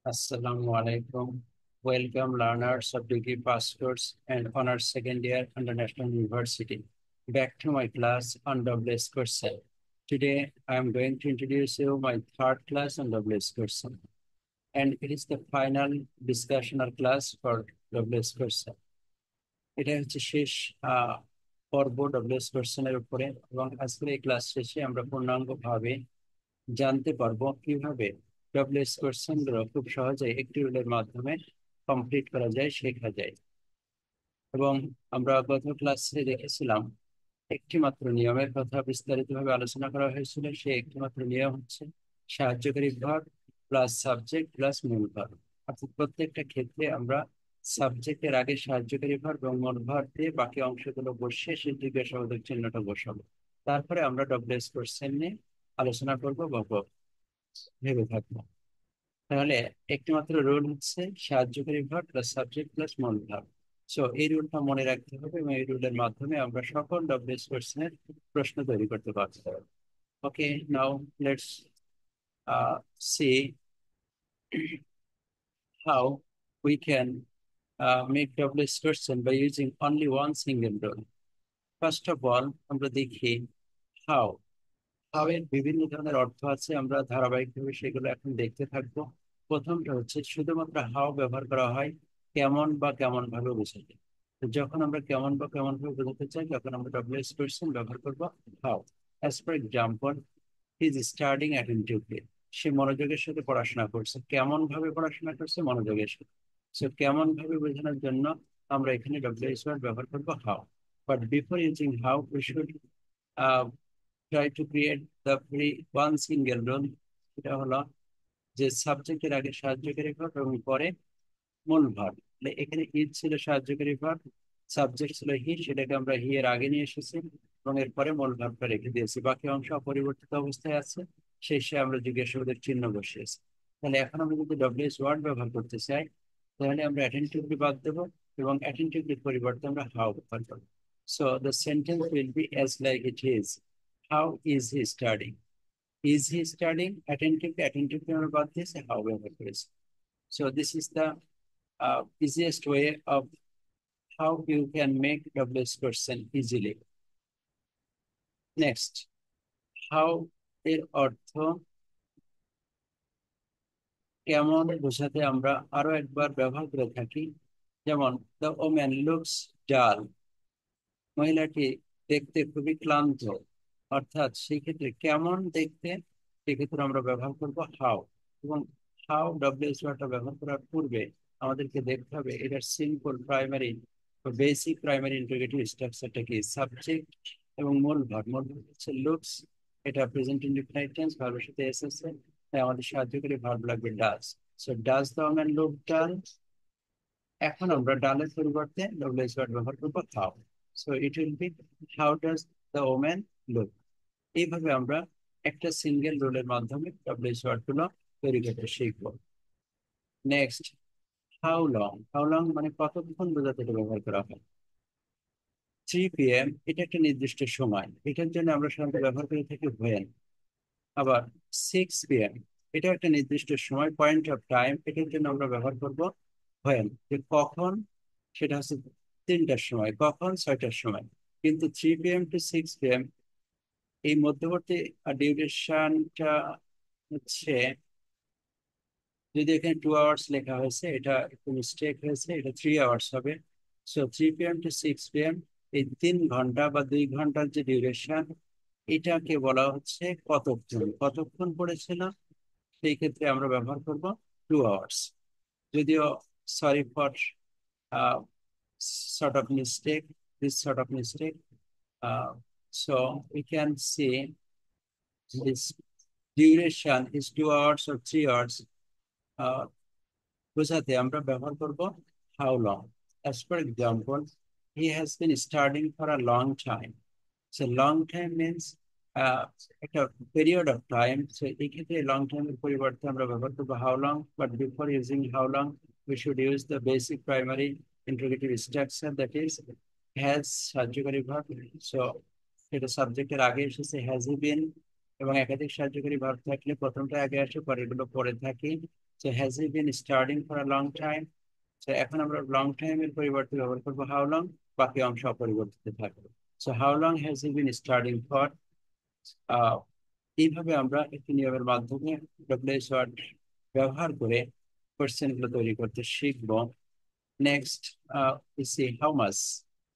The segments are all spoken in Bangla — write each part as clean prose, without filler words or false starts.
Assalamu alaikum. Welcome learners of degree pass course and honors second year under National University. Back to my class on WS question. Today I am going to introduce you my third class on WS question. And it is the final discussion or class for WS question. এটা হচ্ছে শেষ পর্ব WS কোশ্চেনের উপরে এবং আজকের এই ক্লাস শেষে আমরা পূর্ণাঙ্গভাবে জানতে পারবো কিভাবে ডব্লিউএস কোশ্চেন গুলো খুব সহজে একটি রুলের মাধ্যমে কমপ্লিট করা যায়, শেখা যায়। এবং আমরা গত ক্লাসে দেখেছিলাম একটি মাত্র নিয়মের কথা বিস্তারিতভাবে আলোচনা করা হয়েছিল। সেই একটি মাত্র নিয়ম হচ্ছে সাহায্যকারী ভার্ব প্লাস সাবজেক্ট প্লাস মূল ভার্ব। অর্থাৎ প্রত্যেকটা ক্ষেত্রে আমরা সাবজেক্টের আগে সাহায্যকারী ভার্ব এবং মূল ভার্ব দিয়ে বাকি অংশগুলো বসিয়ে সেই জিজ্ঞাসাবাদক চিহ্নটা বসাবো। তারপরে আমরা ডব্লিউএস কোশ্চেন নিয়ে আলোচনা করবো বা ভেবে থাকবো। তাহলে একটি মাত্র রুল হচ্ছে সাহায্যকারী ভার্ব প্লাস সাবজেক্ট প্লাস মূল ভার্ব। সো এই রুলটা মনে রাখতে হবে এবং এই রুলের মাধ্যমে আমরা সকল ডব্লিউএস কোশ্চেনের প্রশ্ন তৈরি করতে পারবো। Okay, now let's see how we can make WS question by using only one single rule. First of all, আমরা দেখি how. how এর বিভিন্ন ধরনের অর্থ আছে, আমরা ধারাবাহিকভাবে সেগুলো এখন দেখতে থাকবো। প্রথমটা হচ্ছে শুধুমাত্র how ব্যবহার করা হয় কেমন বা কেমন ভাবে বোঝাতে। তো যখন আমরা কেমন বা কেমন ভাবে বোঝাতে চাই তখন আমরা WS question ব্যবহার করব how. As for example, he is studying attentively. সে মনোযোগের সাথে পড়াশোনা করছে। কেমন ভাবে পড়াশোনা করছে? মনোযোগের সাথে। সো কেমন ভাবে বোঝানোর জন্য আমরা এখানে WS word ব্যবহার করব how. But before using how, we should uh, try to create the free one single rule. এটা হলো যে সাবজেক্টের আগে সাহায্যকারী ভার্ব এবং পরে মূল ভার্ব। এখানে ইজ ছিল সাহায্যকারী ভার্ব, সাবজেক্ট ছিল হি, সেটাকে আমরা হি এর আগে নিয়ে এসেছি এবং এরপরে মূল ভার্বটা রেখে দিয়েছি। বাকি অংশ অপরিবর্তিত অবস্থায় আছে, শেষে আমরা জিজ্ঞাসাবাদের চিহ্ন বসিয়েছি। তাহলে এখন আমরা যদি ডব্লিউএস ওয়ার্ড ব্যবহার করতে চাই তাহলে আমরা অ্যাটেন্টিভলি বাদ দেবো এবং অ্যাটেন্টিভলির পরিবর্তে আমরা হাউ ব্যবহার করবো। So the sentence will be as like it is, how is he studying. Is he studying, attentively আমরা বাদ দিয়েছি, হাউ ব্যবহার করেছি। So this is the easiest way of how you can make WS question easily. Next, how এর অর্থ কেমন বোঝাতে আমরা আরো একবার ব্যবহার করে থাকি। যেমন the woman looks dull, মহিলাটি দেখতে খুবই ক্লান্ত। অর্থাৎ সেই ক্ষেত্রে কেমন দেখতে, সেক্ষেত্রে আমরা ব্যবহার করব হাউ। এবং হাউ ডব্লিউএস ওয়ার্ডটা ব্যবহার করার পূর্বে আমাদেরকে দেখতে হবে এটার simple primary basic primary interrogative স্ট্রাকচারটা কি। সাবজেক্ট এবং মূল ভার্ব। মূল ভার্ব হচ্ছে লুকস, এটা প্রেজেন্ট ইনডিফিনাইট টেন্স, ভার্বের সাথে এস আছে, তাই আমাদের সাহায্যকারী ভার্ব লাগবে does. So does the woman look ডাল। এখন আমরা ডালের পরিবর্তে ডব্লিউএস ওয়ার্ড ব্যবহার করবো how. So it will B how does the woman look. এইভাবে আমরা একটা সিঙ্গেল রুলের মাধ্যমে ডব্লিউএস ওয়ার্ড গুলো তৈরি করতে শিখবো। Next, how long. How long মানে কতক্ষণ বোঝাতে এটা ব্যবহার করা হয়। 3 p.m. এটা একটা নির্দিষ্ট সময়, এটার জন্য আমরা সাধারণত ব্যবহার করে থাকি হোয়েন। আবার 6 p.m. এটা একটা নির্দিষ্ট সময়, পয়েন্ট অফ টাইম, এটার জন্য আমরা ব্যবহার করব হোয়েন, যে কখন, সেটা হচ্ছে 3টার সময়, কখন 6টার সময়। কিন্তু 3 p.m. to 6 p.m. এই মধ্যবর্তী ডিউরেশনটা হচ্ছে, যদি এখানে 2 আওয়ার্স লেখা হয়েছে এটা একটু মিস্টেক হয়েছে, এটা 3 আওয়ার্স হবে। So 3 p.m. to 6 p.m. এই 3 ঘন্টা বা 2 ঘন্টার যে ডিউরেশন, এটাকে বলা হচ্ছে কতক্ষণ। কতক্ষণ পড়েছিল, সেই ক্ষেত্রে আমরা ব্যবহার করব 2 আওয়ার্স। যদিও sorry for sort of mistake, this sort of mistake. So we can see this duration is 2 hours or 3 hours. বোঝাতে আমরা ব্যবহার করব how long. As for example, he has been studying for a long time. So long time means একটা period of time. So এই ক্ষেত্রে long time এর পরিবর্তে আমরা ব্যবহার করব how long. But before using how long, we should use the basic primary interrogative structure, that is has সাহায্যকারী verb. So এটা সাবজেক্টের আগে এসেছে has he been, এবং একাধিক সাহায্যকারী ভার্ব থাকলে প্রথমটা আগে আসে, পরেরগুলো পরে থাকে। So has he been studying for a long time? So এখন আমরা লং টাইম এর পরিবর্তে ব্যবহার করবো হাউ লং, বাকি অংশ অপরিবর্তিত থাকবে। So how long has he been studying for. এইভাবে আমরা একটি নিয়মের মাধ্যমে ডব্লিউএইচ ওয়ার্ড ব্যবহার করে কোশ্চেন গুলো তৈরি করতে শিখবো। Next C how much.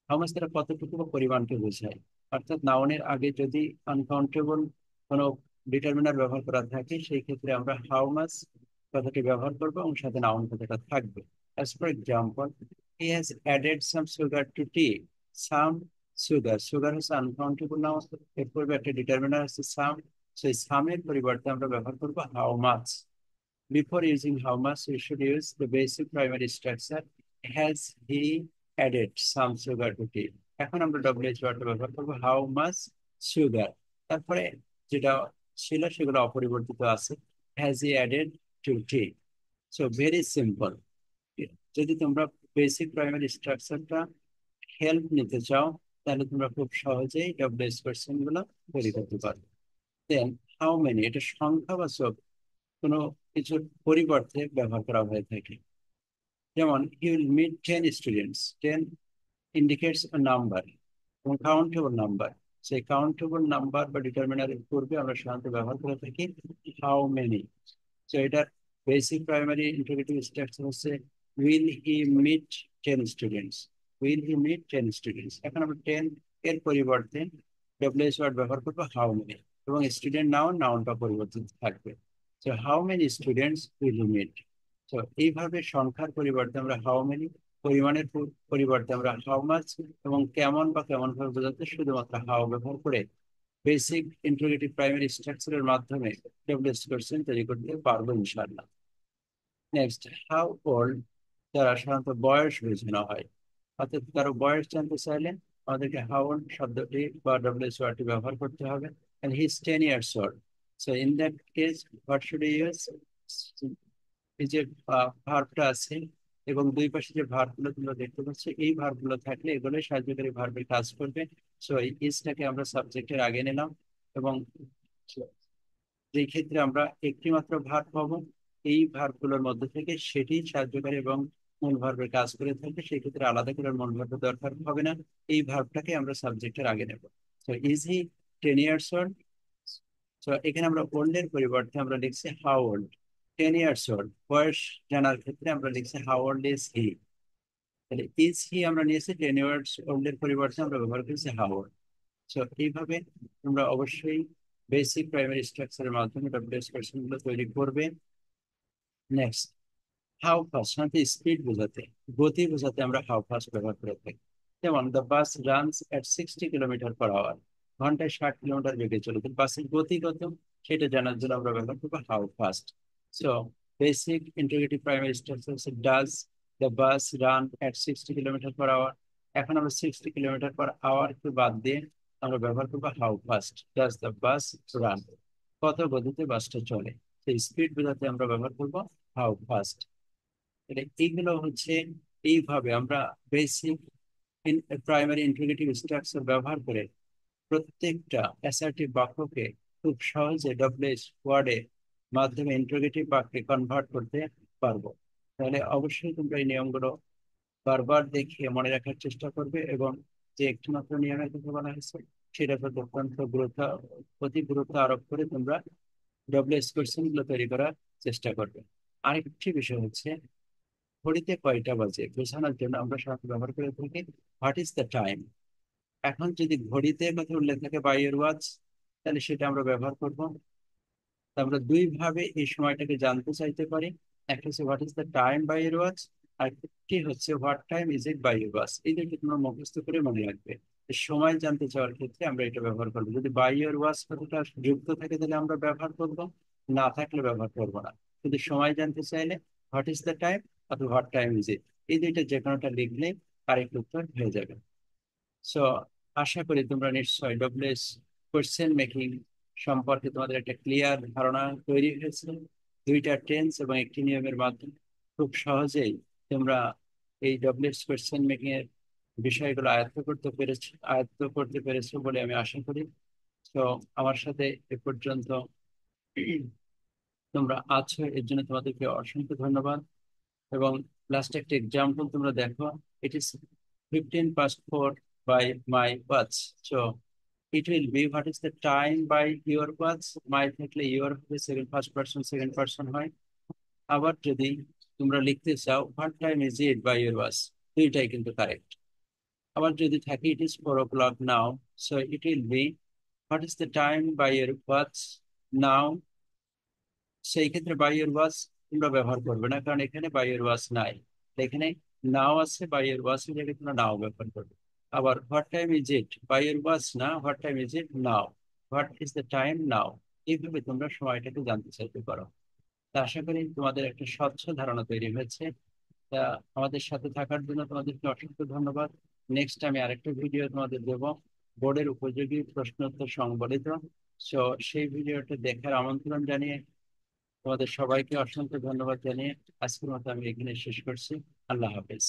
How much দ্বারা কতটুকু বা পরিমাণকে বোঝায়। অর্থাৎ নাউনের আগে যদি আনকাউন্টেবল কোনো ডিটারমিনার ব্যবহার করা থাকে সেই ক্ষেত্রে আমরা হাউ মাস কথাটি ব্যবহার করবো এবং সাথে নাউন কথাটা থাকবে। As for example, he has added some sugar to tea. Some sugar. Sugar হচ্ছে আনকাউন্টেবল নাউন, এর পূর্বে একটা ডিটারমিনার আছে সাম। সেই সামের পরিবর্তে আমরা ব্যবহার করবো how much. Before using how much, we should use the basic primary structure. Has he added some sugar to tea? এখন আমরা WH ওয়ার্ডটা ব্যবহার করবো হাউ মাচ সুগার। তারপরে যেটা ছিল সেগুলো অপরিবর্তিত আছে। Has he added to T. So very simple. যদি তোমরা বেসিক প্রাইমারি স্ট্রাকচারটা হেল্প নিতে চাও তাহলে তোমরা খুব সহজেই WH কোশ্চেন গুলো তৈরি করতে পারবে। দেন হাউ মেনি, এটা সংখ্যাবাচক কোনো কিছুর পরিবর্তে ব্যবহার করা হয়ে থাকে। যেমন he will meet 10 students. 10 indicates a number এবং কাউন্টেবল নাম্বার। সেই কাউন্টেবল নাম্বার বা ডিটারমিনারের পূর্বে আমরা সাধারণত ব্যবহার করে থাকি হাউ মেনি। তো এটার বেসিক প্রাইমারি ইন্টারোগেটিভ স্ট্রাকচার হচ্ছে will he meet 10 students. Will he meet 10 students. এখন আমরা 10 এর পরিবর্তে ডব্লিউএইচ ওয়ার্ড ব্যবহার করবো হাউ মেনি এবং স্টুডেন্ট নাউন, নাউনটা পরিবর্তিত থাকবে। তো how many students will he meet. তো এইভাবে সংখ্যার পরিবর্তে আমরা হাউ মেনি, পরিমাণের পরিবর্তে আমরা হাউ মাচ এবং কেমন বা কেমন ভাবে বোঝাতে শুধুমাত্র হাউ ব্যবহার করে বেসিক ইন্টারোগেটিভ প্রাইমারি স্ট্রাকচারের মাধ্যমে ডব্লিউএইচ কোশ্চেন তৈরি করতে পারবো ইনশাআল্লাহ। নেক্সট হাউ ওল্ড, যারা সাধারণত বয়স বোঝানো হয়, অর্থাৎ কারো বয়স জানতে চাইলে আমাদেরকে হাউ ওল্ড শব্দটি বা ডব্লিউএইচ ওয়ার্ডটি ব্যবহার করতে হবে। and he is 10 years old. So in that case what should we use? এই যে ভার্বটা আছে এবং দুই পাশে যে ভার্বগুলো তোমরা দেখতে পাচ্ছ, এই ভার্বগুলো থাকলে এগুলো সাহায্যকারী ভার্বের কাজ করবে। সো এই ইজটাকে আমরা সাবজেক্টের আগে নিলাম এবং যেই ক্ষেত্রে আমরা একটি মাত্র ভার্ব পাবো, এই ভার্বগুলোর মধ্যে থেকে সেটি সাহায্যকারী এবং মূল ভার্বের কাজ করে থাকবে, সেই ক্ষেত্রে আলাদা করে মূল ভার্বের দরকার হবে না। এই ভার্বটাকে আমরা সাবজেক্টের আগে নেব। So is he 10 years old. তো এখানে আমরা ওল্ড এর পরিবর্তে আমরা লিখছি হাউ ওল্ড। 10 ইয়ার্স ওল্ড বয়স জানার ক্ষেত্রে আমরা লিখছি হাউ ওল্ড ইজ হি। তাহলে ইজ হি আমরা নিয়েছি, 10 ইয়ার্স ওল্ড এর পরিবর্তে আমরা ব্যবহার করেছি হাউ ওল্ড। সো এইভাবে তোমরা অবশ্যই বেসিক প্রাইমারি স্ট্রাকচারের মাধ্যমে ডব্লিউএইচ কোশ্চেন গুলো তৈরি করবে। নেক্সট হাউ ফাস্ট, সাথে স্পিড বোঝাতে, গতি বোঝাতে আমরা হাউ ফাস্ট ব্যবহার করে থাকি। যেমন the bus runs at 60 kilometre per hour. ঘন্টায় 60 কিলোমিটার বেগে চলে, তো বাসের গতি কত সেটা জানার জন্য আমরা ব্যবহার করবো how fast. So basic integrative primary structure হচ্ছে does the bus run at 60 kilometre per hour. এখন আমরা 60 কিলোমিটার পার আওয়ার কে বাদ দিয়ে আমরা ব্যবহার করবো how fast. Does the bus run, কত গতিতে বাসটা চলে। সেই স্পিড বোঝাতে আমরা ব্যবহার করবো হাউ ফাস্ট। এটা এইগুলো হচ্ছে, এইভাবে আমরা বেসিক প্রাইমারি ইন্টিগ্রেটিভ স্ট্রাকচার ব্যবহার করে প্রত্যেকটা অ্যাসার্টিভ বাক্যকে খুব সহজে ডব্লিউএইচ ওয়ার্ডের মাধ্যমে ইন্টিগ্রেটিভ বাক্যে কনভার্ট করতে পারবো। তাহলে অবশ্যই তোমরা এই নিয়মগুলো বারবার দেখে মনে রাখার চেষ্টা করবে এবং যে একটি মাত্র নিয়মের কথা বলা হয়েছে সেটার প্রতি অত্যন্ত গুরুত্ব আরোপ করে তোমরা ডব্লিউএইচ কোশ্চেন গুলো তৈরি করার চেষ্টা করবে। আরেকটি বিষয় হচ্ছে ঘড়িতে কয়টা বাজে বোঝানোর জন্য আমরা সাধারণত ব্যবহার করে থাকি হোয়াট ইজ দ্য টাইম। এখন যদি ঘড়িতে কথা উল্লেখ থাকে বাই ইয়ার ওয়াচ, তাহলে সেটা আমরা ব্যবহার করব। আমরা দুই ভাবে এই সময়টাকে জানতে চাইতে পারি। একটা হচ্ছে what is the time by your watch, আর একটি হচ্ছে what time is it by your watch. এই দুটো তোমরা মুখস্থ করে মনে রাখবে। সময় জানতে চাওয়ার ক্ষেত্রে আমরা এটা ব্যবহার করবো। যদি বাই ইয়ার ওয়াচ কথাটা যুক্ত থাকে তাহলে আমরা ব্যবহার করব, না থাকলে ব্যবহার করবো না। কিন্তু সময় জানতে চাইলে হোয়াট ইজ দ্য টাইম অথবা হোয়াট টাইম ইজ ইট, এই দুইটা যে কোনোটা লিখলে কারেক্ট উত্তর হয়ে যাবে। সো আশা করি তোমরা নিশ্চয়ই ডব্লিউএস কোশ্চেন মেকিং সম্পর্কে তোমাদের একটা ক্লিয়ার ধারণা তৈরি হয়েছে। দুইটা টেন্স এবং একটি নিয়মের মাধ্যমে খুব সহজেই তোমরা এই ডব্লিউএস কোশ্চেন মেকিং এর বিষয়গুলো আয়ত্ত করতে পেরেছো বলে আমি আশা করি। তো আমার সাথে এ পর্যন্ত তোমরা আছো, এর জন্য তোমাদেরকে অসংখ্য ধন্যবাদ। এবং লাস্ট একটা এক্সাম্পল তোমরা দেখো, ইট ইস 15 past 4 by my watch. So it will be what is the time by your watch. my থাকলে your হবে second first person second person হয়। আবার যদি তোমরা লিখতে চাও what time is it by your watch, দুইটাই কিন্তু কারেক্ট। আবার যদি থাকে it is 4 o'clock now, so it will be what is the time by your watch now. সেই ক্ষেত্রে বাই ইয়ার ওয়াচ তোমরা ব্যবহার করবে না, কারণ এখানে বাই ইয়ার ওয়াচ নাই, এখানে নাও আছে। বাই ইয়ার ওয়াচ জায়গায় তোমরা নাও ব্যবহার করবে। আবার what time is it by your watch না, what time is it now, what is the time now. এইভাবে তোমরা সময়টাকে জানতে চাইতে পারো। তা আশা করি তোমাদের একটা স্বচ্ছ ধারণা তৈরি হয়েছে। তা আমাদের সাথে থাকার জন্য তোমাদেরকে অসংখ্য ধন্যবাদ। নেক্সট আমি আরেকটা ভিডিও তোমাদের দেবো, বোর্ডের উপযোগী প্রশ্নোত্তর সংবলিত। সো সেই ভিডিওটা দেখার আমন্ত্রণ জানিয়ে তোমাদের সবাইকে অসংখ্য ধন্যবাদ জানিয়ে আজকের মতো আমি এখানে শেষ করছি। আল্লাহ হাফেজ।